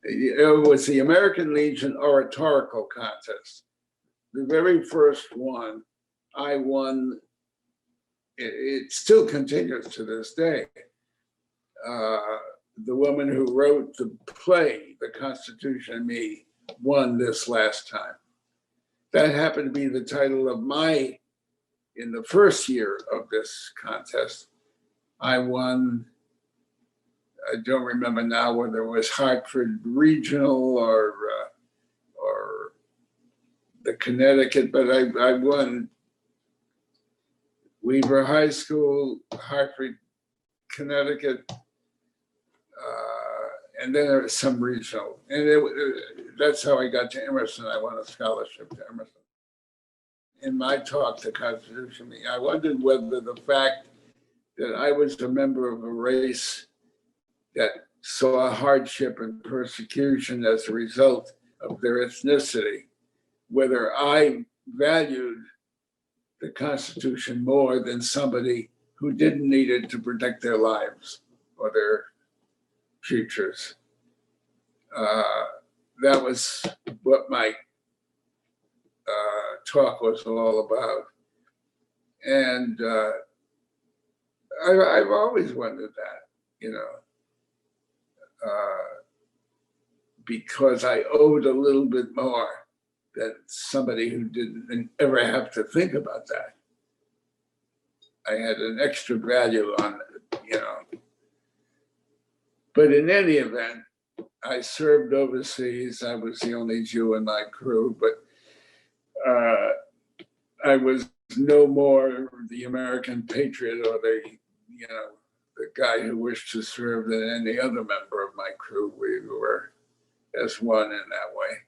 It was the American Legion Oratorical Contest. The very first one, I won. It still continues to this day. The woman who wrote the play, The Constitution and Me, won this last time. That happened to be the title of in the first year of this contest, I won, I don't remember now whether it was Hartford Regional or the Connecticut, but I won Weaver High School, Hartford, Connecticut, and then there was some regional. And that's how I got to Emerson. I won a scholarship to Emerson. In my talk to Constitution, I wondered whether the fact that I was a member of a race that saw hardship and persecution as a result of their ethnicity, whether I valued the Constitution more than somebody who didn't need it to protect their lives or their futures. That was what my talk was all about. And I've always wondered that, because I owed a little bit more than somebody who didn't ever have to think about that. I had an extra value on it, But in any event, I served overseas. I was the only Jew in my crew, but I was no more the American patriot or the guy who wished to serve than any other member of my crew. We were as one in that way.